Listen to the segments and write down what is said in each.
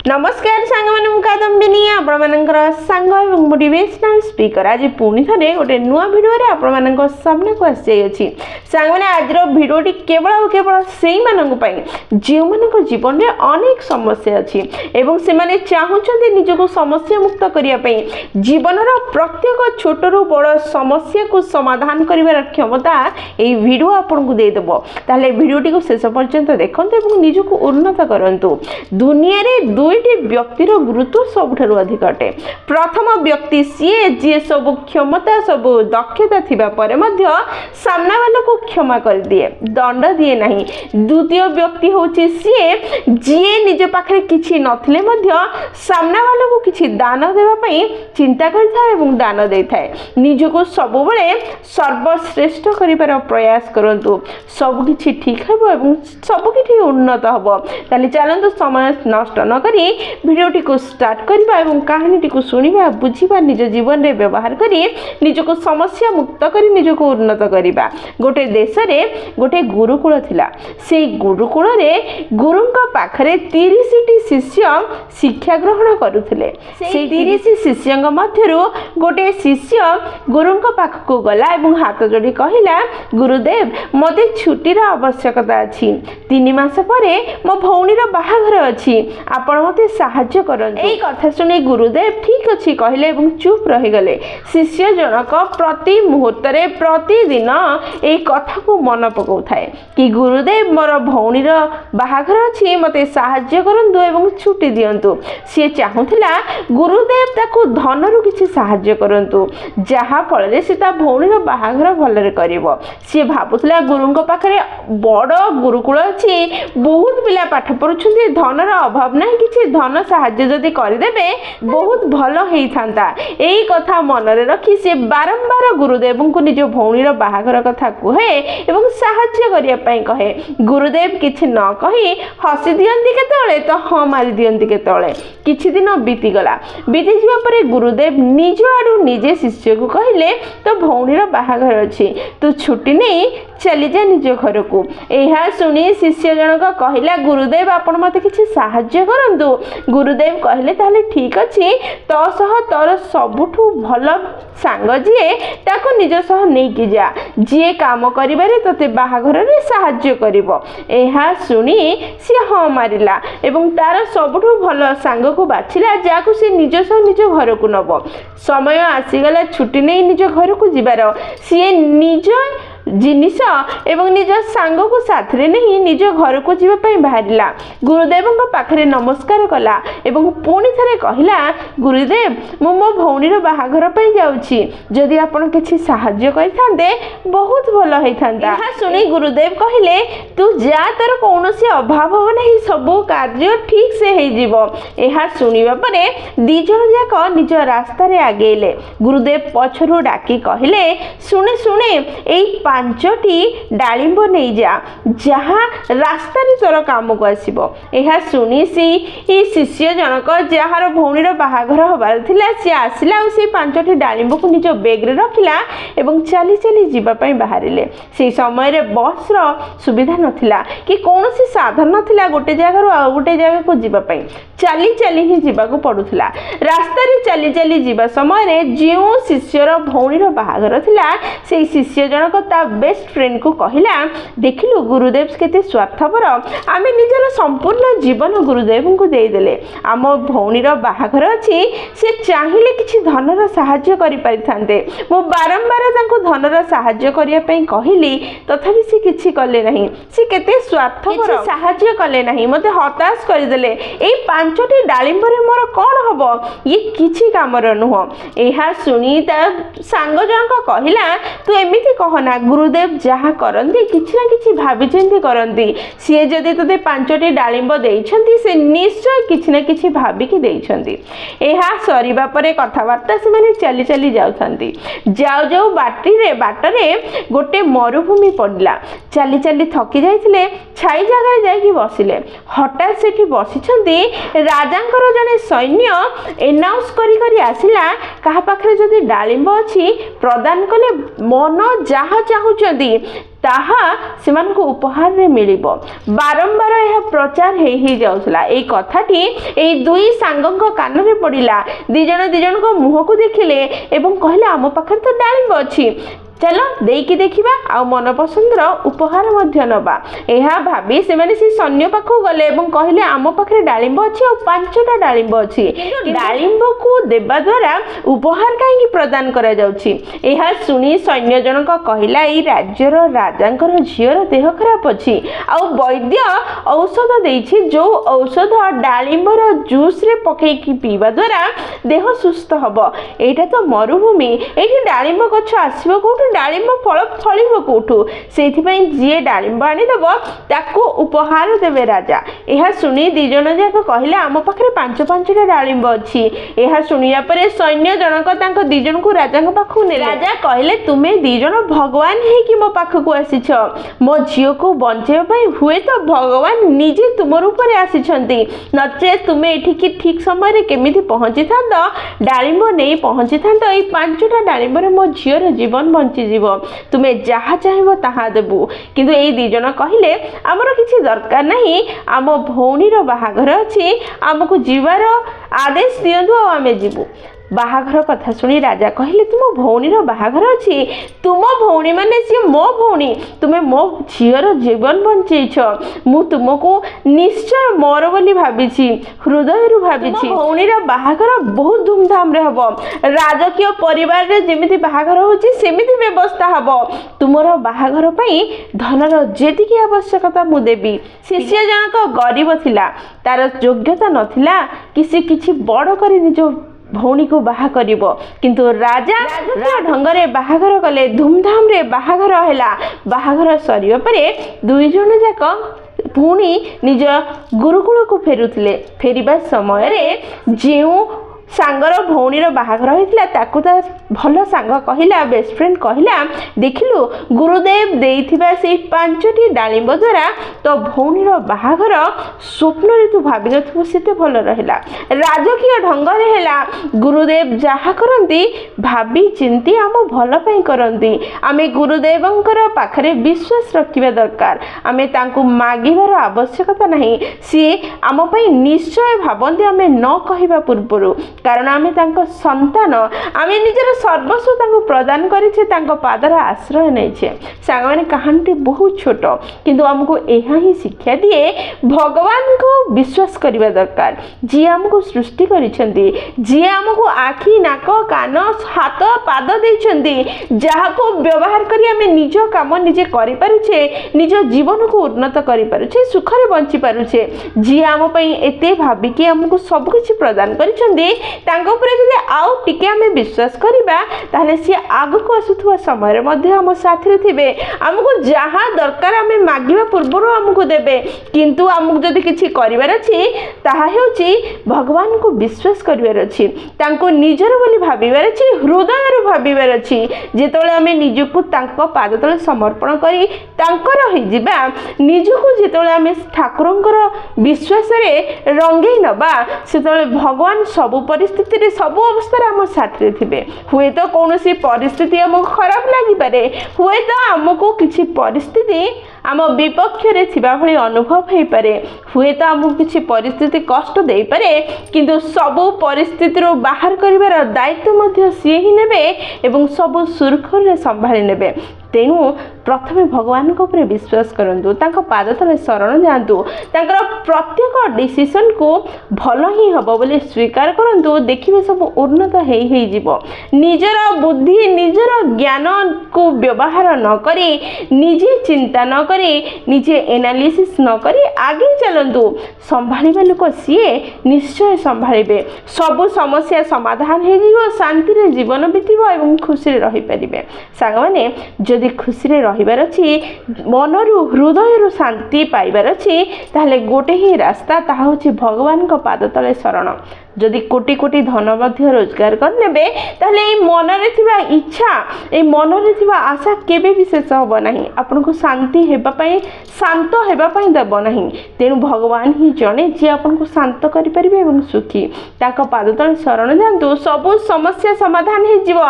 नमस्कार सांग मैंने कादम्बिनी आपण सांग मोटिवेशनल स्पीकर आज पुणी थे गोटे नुआ भिडियो आपण सामना को आसी सांग मैंने आज भिडियोटी केवल और केवल से जो मान जीवन में अनेक समस्या अच्छी से माने चाहते निजक समस्या मुक्त करने जीवन प्रत्येक छोट रू बड़ समस्या को समाधान कर क्षमता ये भिडियो आपन को देदेव ताले भिडियोटी को शेष पर्यंत देखते निजक उन्नत करूँ दुनिया रे दुईटी व्यक्तिर गुरुत्व सबुठारु अधिक अटे। प्रथम व्यक्ति सीए जी सब क्षमता सब दक्षता थिबा परे मध्य सामना वाला को क्षमा कर दिए दंड दिए नहीं। द्वितीय व्यक्ति होची सीए जी निज पाखरे किछि नथिले मध्य सामना वाला को किछि दान देबा पई चिंता करथाय एवं दान देथाय। निजको सब बेले सर्वश्रेष्ठ करिवार प्रयास करंतु सब किछि ठीक हेबो एवं सब किछि उन्नत हेबो। ताले चलंतु समय नष्ट न करी भिडियोटी को स्टार्ट करबा एवं कहानीटी को सुनिबा बुझिबा निज जीवन रे व्यवहार करी निजको समस्या मुक्त करी निजको उन्नत करबा। गोटे देश रे गोटे गुरुकुल थिला। से गुरुकुल रे गुरुंका पाखरे 30 टी शिष्य शिक्षा ग्रहण करुथिले। से 30 शिष्यंग मध्यरु गोटे शिष्य गुरुंका पाखको गला एवं हाथ जोड़ी कहिला गुरुदेव मते छुट्टीर आवश्यकता अछि 3 मास परे मो भौणीर बाहाघर अछि आपण मते साहाय्य करन। एई कथा सुनी गुरुदेव ठीक अछि कहले एवं चुप रहि गले। शिष्य जनक प्रति मुहूर्त रे प्रतिदिन एई कथा को मन पकाउथाय कि गुरुदेव मोर भौणीर बाहाघर अछि मते साहाय्य करंतु एवं छुट्टी दियंतु। से चाहुथिला गुरुदेव ताकू धनरु किछि साहाय्य करंतु जहा फल रे से ता भौणीर बाहाघर भलरे करिवो। से भाबुथिला गुरुंको पाखरे बड़ गुरुकुल अछि बहुत पिला पाठ पढुछन्ती धनर अभाव नहीं किछि धन साहाय्य जदि करदेबे बहुत भल हेई थांता। एई कथा मन रे रखी से बारंबार गुरुदेव को निज भौणीर बाहाघर कथा कहे एवं साहाय्य करिया पई कहे। गुरुदेव किछि न कहि हसी दियंती केतळे तो हाँ मारी दियंती केतळे। किछि दिन बीती गला। बीती जिवा परे गुरुदेव निज आडू निजे शिष्य को कहिले तो भौणीर बाहाघर अछि तू छुट्टी नहीं चली जा निज घर को। एहा सुनी शिष्य जनक कहिला गुरुदेव आपण मते किछि साहाय्य करंतु। गुरुदेव कहले ताले ठीक अछि तो सह तोर सबुठु भल सांग जिए ताको निज सह नै कि जा जे काम करिबारे तते बाहाघर रे साहाय्य करिवो। एहा सुनी से हाँ मारिला एवं तार सबुठु भल सांग को बाछिला जाको से निज सह निज घर को नबो। समय आसीगला छुट्टी नै निज घर को जिबार से निज जिनिस एवं निज सांग को साथ रे नहीं निज घर को जीवा पई बाहरिला। गुरुदेव पाखरे नमस्कार कला एवं पुणी थरे कहिला गुरुदेव मो मो भौणीर बाहाघर पई जाउछि जदि आपण किछि साहाय्य करिथांते बहुत भल हेइथांता। एहा सुनी गुरुदेव कहिले तू जा तोर कोनोसी अभाव हो नहीं सब कार्य ठीक से हेइ जीवो। एहा सुनिबा परे दी जण जाक निज रास्ता रे आगेले। गुरुदेव पछरु डाकी कहिले सुने सुने एई 5टी डालिंब नहीं जा जहाँ रास्ता रे तोर काम को आसीबो। एहा सुनी सी शिष्य जनक जार भौणीर बाहाघर हबार थिला से आसिला और से 5टी डालिंब को निज बैग रे रखिला एवं चली चली जीवा पई बाहरिले। से समय रे बस रो सुविधा नथिला कि कोनोसी साधन नथिला गोटे जगह रो आ गोटे जगह को जीवा पई चली चली ही जीवा को पडुथिला। रास्ता रे चली चली जीवा समय रे जियो शिष्यर भौणीर बाहाघर थिला से शिष्य जनक ता बेस्ट फ्रेंड को कहिला देखिलु गुरुदेव केते स्वार्थपर आमे निजर संपूर्ण जीवन गुरुदेव को दे देले। आम भौणीर बाहाघर अछि से चाहिले किछि धनर साहाय्य करि परिथांते मो बारंबार तांको धनर साहाय्य करिया पई कहिली तथापि से किछि कले नहीं। से केते स्वार्थपर साहाय्य कले नहीं मते हताश करि देले। ए 5टी डालिंब रे मोर कोन हबो ये किछि कामर नुह। एहा सुनी ता सांग जनक कहिला तू एमिति कहना गुरुदेव जहाँ करती किसी ना किसी भाभी करती सी जदि ते 5टी डालिंब देइछंती से निश्चय किसी ना किसी भाविकी देइछंती। एहा सरीबा परे कथावार्ता से माने चली चली जाउथंती। जाउ जाउ बाटरे गोटे मरुभूमि पड़ला। चली चली थकी जाइथिले छाई जगह जाइकी बसिले। हठात सेठी बसिछंती राजांकर जने सैन्य एनाउंस करी आसिला कहा पाखरे जदि डालिंब अछि प्रदान कले मन जहाँ ଚାହୁଁଛନ୍ତି ତାହା ସେମାନଙ୍କୁ ଉପହାରରେ ମିଳିବ। ବାରମ୍ବାର ଏହା ପ୍ରଚାର ହେଇ ଯାଉଥିଲା। ଏଇ କଥାଟି ଏଇ ଦୁଇ ସାଙ୍ଗଙ୍କ କାନରେ ପଡ଼ିଲା। ଦି ଜଣଙ୍କ ମୁହଁକୁ ଦେଖିଲେ ଏବଂ କହିଲେ ଆମ ପାଖରେ ତ ଡାଳିମ୍ବ ଅଛି, ଚାଲ ଦେଇକି ଦେଖିବା ଆଉ ମନପସନ୍ଦର ଉପହାର ମଧ୍ୟ ନେବା। ଏହା ଭାବି ସେମାନେ ସେ ସୈନ୍ୟ ପାଖକୁ ଗଲେ ଏବଂ କହିଲେ ଆମ ପାଖରେ ଡାଳିମ୍ବ ଅଛି ଆଉ 5ଟା ଡାଳିମ୍ବ ଅଛି। ଡାଳିମ୍ବକୁ ଦେବା ଦ୍ୱାରା ଉପହାର କାହିଁକି ପ୍ରଦାନ କରାଯାଉଛି? ଏହା ଶୁଣି ସୈନ୍ୟ ଜଣକ କହିଲା ଏଇ ରାଜ୍ୟର ରାଜାଙ୍କର ଝିଅର ଦେହ ଖରାପ ଅଛି ଆଉ ବୈଦ୍ୟ ଔଷଧ ଦେଇଛି, ଯେଉଁ ଔଷଧ ଡାଳିମ୍ବର ଜୁସ୍ରେ ପକେଇକି ପିଇବା ଦ୍ୱାରା ଦେହ ସୁସ୍ଥ ହେବ। ଏଇଟା ତ ମରୁଭୂମି, ଏଇଠି ଡାଳିମ୍ବ ଗଛ ଆସିବ କୋଉଠୁ, ଡାଳିମ୍ବ ଫଳ ଫଳିବ କୋଉଠୁ? ସେଇଥିପାଇଁ ଯିଏ ଡାଳିମ୍ବ ଆଣିଦେବ ତାକୁ ଉପହାର ଦେବେ ରାଜା। ଏହା ଶୁଣି ଦି ଜଣ ଯାକ କହିଲେ ଆମ ପାଖରେ 5ଟା ଡାଳିମ୍ବ ଅଛି। ଏହା ଶୁଣିବା ପରେ ସୈନ୍ୟ ଜଣକ ତାଙ୍କ ଦି ଜଣଙ୍କୁ ରାଜାଙ୍କ ପାଖକୁ ନେଲେ। ରାଜା କହିଲେ ତୁମେ ଦି ଜଣ ଭଗବାନ ହେଇକି ମୋ ପାଖକୁ ଆସିଛ, ମୋ ଝିଅକୁ ବଞ୍ଚେଇବା ପାଇଁ ହୁଏତ ଭଗବାନ ନିଜେ ତୁମ ରୂପରେ ଆସିଛନ୍ତି, ନଚେତ୍ ତୁମେ ଏଠିକି ଠିକ୍ ସମୟରେ କେମିତି ପହଞ୍ଚିଥାନ୍ତ, ଡାଳିମ୍ବ ନେଇ ପହଞ୍ଚିଥାନ୍ତ। ଏଇ 5ଟା ଡାଳିମ୍ବରେ ମୋ ଝିଅର ଜୀବନ ବଞ୍ଚିଯିବ, ତୁମେ ଯାହା ଚାହିଁବ ତାହା ଦେବୁ। କିନ୍ତୁ ଏଇ ଦି ଜଣ କହିଲେ ଆମର କିଛି ଦରକାର ନାହିଁ, ଆମ ଭଉଣୀର ବାହାଘର ଅଛି, ଆମକୁ ଯିବାର ଆଦେଶ ଦିଅନ୍ତୁ ଆଉ ଆମେ ଯିବୁ। ବାହାଘର କଥା ଶୁଣି ରାଜା କହିଲେ ତୁମ ଭଉଣୀର ବାହାଘର ଅଛି, ତୁମ ଭଉଣୀ ମାନେ ସିଏ ମୋ ଭଉଣୀ, ତୁମେ ମୋ ଝିଅର ଜୀବନ ବଞ୍ଚେଇଛ, ମୁଁ ତୁମକୁ ନିଶ୍ଚୟ ମୋର ବୋଲି ଭାବିଛି, ହୃଦୟରୁ ଭାବିଛି। ଭଉଣୀର ବାହାଘର ବହୁତ ଧୁମଧାମରେ ହେବ, ରାଜକୀୟ ପରିବାରରେ ଯେମିତି ବାହାଘର ହେଉଛି ସେମିତି ବ୍ୟବସ୍ଥା ହେବ। ତୁମର ବାହାଘର ପାଇଁ ଧନର ଯେତିକି ଆବଶ୍ୟକତା ମୁଁ ଦେବି। ଶିଷ୍ୟ ଜଣକ ଗରିବ ଥିଲା, ତାର ଯୋଗ୍ୟତା ନଥିଲା କି ସେ କିଛି ବଡ଼ କରି ନିଜ ଭଉଣୀକୁ ବାହା କରିବ, କିନ୍ତୁ ରାଜା ଢଙ୍ଗରେ ବାହାଘର କଲେ, ଧୁମଧାମରେ ବାହାଘର ହେଲା। ବାହାଘର ସରିବା ପରେ ଦୁଇ ଜଣ ଯାକ ପୁଣି ନିଜ ଗୁରୁକୁଳକୁ ଫେରୁଥିଲେ। ଫେରିବା ସମୟରେ ଯେଉଁ ସାଙ୍ଗର ଭଉଣୀର ବାହାଘର ହୋଇଥିଲା ତାକୁ ତା ଭଲ ସାଙ୍ଗ କହିଲା, ବେଷ୍ଟ ଫ୍ରେଣ୍ଡ କହିଲା, ଦେଖିଲୁ ଗୁରୁଦେବ ଦେଇଥିବା ସେଇ 5ଟି ଡାଳିମ୍ବ ଦ୍ୱାରା ତୋ ଭଉଣୀର ବାହାଘର ସ୍ୱପ୍ନରେ ତୁ ଭାବିନଥିବୁ ସେତେ ଭଲ ରହିଲା, ରାଜକୀୟ ଢଙ୍ଗରେ ହେଲା। ଗୁରୁଦେବ ଯାହା କରନ୍ତି ଭାବି ଚିନ୍ତି ଆମ ଭଲ ପାଇଁ କରନ୍ତି। ଆମେ ଗୁରୁଦେବଙ୍କର ପାଖରେ ବିଶ୍ୱାସ ରଖିବା ଦରକାର, ଆମେ ତାଙ୍କୁ ମାଗିବାର ଆବଶ୍ୟକତା ନାହିଁ, ସିଏ ଆମ ପାଇଁ ନିଶ୍ଚୟ ଭାବନ୍ତି ଆମେ ନ କହିବା ପୂର୍ବରୁ, କାରଣ ଆମେ ତାଙ୍କ ସନ୍ତାନ, ଆମେ ନିଜର ସର୍ବସ୍ୱ ତାଙ୍କୁ ପ୍ରଦାନ କରିଛେ, ତାଙ୍କ ପାଦର ଆଶ୍ରୟ ନେଇଛେ। ସାଙ୍ଗମାନେ କାହାଣୀଟି ବହୁତ ଛୋଟ କିନ୍ତୁ ଆମକୁ ଏହା ହିଁ ଶିକ୍ଷା ଦିଏ ଭଗବାନଙ୍କୁ ବିଶ୍ୱାସ କରିବା ଦରକାର, ଯିଏ ଆମକୁ ସୃଷ୍ଟି କରିଛନ୍ତି, ଯିଏ ଆମକୁ ଆଖି, ନାକ, କାନ, ହାତ, ପାଦ ଦେଇଛନ୍ତି, ଯାହାକୁ ବ୍ୟବହାର କରି ଆମେ ନିଜ କାମ ନିଜେ କରିପାରୁଛେ, ନିଜ ଜୀବନକୁ ଉନ୍ନତ କରିପାରୁଛେ, ସୁଖରେ ବଞ୍ଚିପାରୁଛେ, ଯିଏ ଆମ ପାଇଁ ଏତେ ଭାବିକି ଆମକୁ ସବୁକିଛି ପ୍ରଦାନ କରିଛନ୍ତି, ତାଙ୍କ ଉପରେ ଯଦି ଆଉ ଟିକେ ଆମେ ବିଶ୍ୱାସ କରିବା ତାହେଲେ ସିଏ ଆଗକୁ ଆସୁଥିବା ସମୟରେ ମଧ୍ୟ ଆମ ସାଥିରେ ଥିବେ। ଆମକୁ ଯାହା ଦରକାର ଆମେ ମାଗିବା ପୂର୍ବରୁ ଆମକୁ ଦେବେ। କିନ୍ତୁ ଆମକୁ ଯଦି କିଛି କରିବାର ଅଛି ତାହା ହେଉଛି ଭଗବାନଙ୍କୁ ବିଶ୍ୱାସ କରିବାର ଅଛି, ତାଙ୍କୁ ନିଜର ବୋଲି ଭାବିବାର ଅଛି, ହୃଦୟରୁ ଭାବିବାର ଅଛି। ଯେତେବେଳେ ଆମେ ନିଜକୁ ତାଙ୍କ ପାଦ ତଳେ ସମର୍ପଣ କରି ତାଙ୍କର ହୋଇଯିବା, ନିଜକୁ ଯେତେବେଳେ ଆମେ ଠାକୁରଙ୍କର ବିଶ୍ୱାସରେ ରଙ୍ଗେଇ ନେବା, ସେତେବେଳେ ଭଗବାନ ସବୁ ପରିସ୍ଥିତିରେ, ସବୁ ଅବସ୍ଥାରେ ଆମ ସାଥିରେ ଥିବେ। ହୁଏତ କୌଣସି ପରିସ୍ଥିତି ଆମକୁ ଖରାପ ଲାଗିପାରେ, ହୁଏତ ଆମକୁ କିଛି ପରିସ୍ଥିତି ଆମ ବିପକ୍ଷରେ ଥିବା ଭଳି ଅନୁଭବ ହୋଇପାରେ, ହୁଏତ ଆମକୁ କିଛି ପରିସ୍ଥିତି କଷ୍ଟ ଦେଇପାରେ, କିନ୍ତୁ ସବୁ ପରିସ୍ଥିତିରୁ ବାହାର କରିବାର ଦାୟିତ୍ୱ ମଧ୍ୟ ସିଏ ହିଁ ନେବେ ଏବଂ ସବୁ ସୁରୁଖୁରୁରେ ସମ୍ଭାଳି ନେବେ। ତେଣୁ ପ୍ରଥମେ ଭଗବାନଙ୍କ ଉପରେ ବିଶ୍ୱାସ କରନ୍ତୁ, ତାଙ୍କ ପାଦ ତଳେ ଶରଣ ଯାଆନ୍ତୁ, ତାଙ୍କର ପ୍ରତ୍ୟେକ ଡିସିସନକୁ ଭଲ ହିଁ ହେବ ବୋଲି ସ୍ୱୀକାର କରନ୍ତୁ, ଦେଖିବେ ସବୁ ଉନ୍ନତ ହେଇଯିବ। ନିଜର ବୁଦ୍ଧି, ନିଜର ଜ୍ଞାନକୁ ବ୍ୟବହାର ନ କରି, ନିଜେ ଚିନ୍ତା ନ କରି, ନିଜେ ଏନାଲିସିସ୍ ନ କରି ଆଗେଇ ଚାଲନ୍ତୁ। ସମ୍ଭାଳିବା ଲୋକ ସିଏ ନିଶ୍ଚୟ ସମ୍ଭାଳିବେ, ସବୁ ସମସ୍ୟା ସମାଧାନ ହେଇଯିବ, ଶାନ୍ତିରେ ଜୀବନ ବିତିବ ଏବଂ ଖୁସିରେ ରହିପାରିବେ। ସାଙ୍ଗମାନେ ଯଦି ଖୁସିରେ ରହିବାର ଅଛି, ମନରୁ ହୃଦୟରୁ ଶାନ୍ତି ପାଇବାର ଅଛି, ତାହେଲେ ଗୋଟେ ହିଁ ରାସ୍ତା, ତାହା ହେଉଛି ଭଗବାନଙ୍କ ପାଦ ତଳେ ଶରଣ। जदि कोटी कोटी धन मध्य रोजगार करने ताहले ए मनरे थिबा इच्छा ए मनरे थिबा आशा केबे भी शेष हब नाही आपन को शांति हेबा पई शांत हेबा पई देब नाही तेणु भगवान ही जने जे आपन को शांत करि परिबे एवं सुखी ताको पाद तले शरण जांतु सब समस्या समाधान हे जीव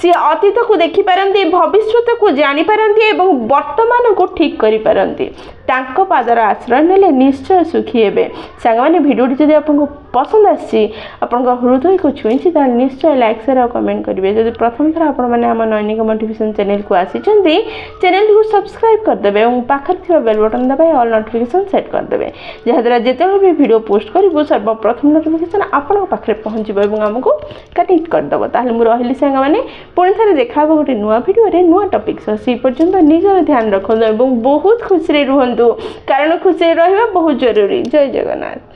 सी अतीत को देखि पारंती भविष्यत को जानि पारंती एवं वर्तमान को ठीक करि पारंती तांको पादर आश्रय नेले निश्चय सुखी हेबे सांग माने वीडियोटी जदि आपन पसंद आसी आपन हृदय को छुईची ताल निश्चय लाइक शेयर और कमेंट करिवे जदि प्रथम थर आपन माने हम नैनिक मोटिवेशन चैनल को आसी चंदी चैनल को सब्सक्राइब कर देबे और पाखर थिबा बेल बटन दबाए ऑल नोटिफिकेशन सेट कर देबे जहा द्वारा जेतेबेले भी वीडियो पोस्ट करबो सर्वप्रथम नोटिफिकेशन आपन पाखरे पहुंचबो एवं हमको कनेक्ट कर दबो ताले मु रहिली सांग माने पुणी थरे देखाबो गोटे नुवा वीडियो रे नुवा टॉपिक से पर्यंत निजर ध्यान रखो एवं बहुत खुशी रे रुहंतु कारण खुशी रहिबा बहुत जरूरी जय जगन्नाथ।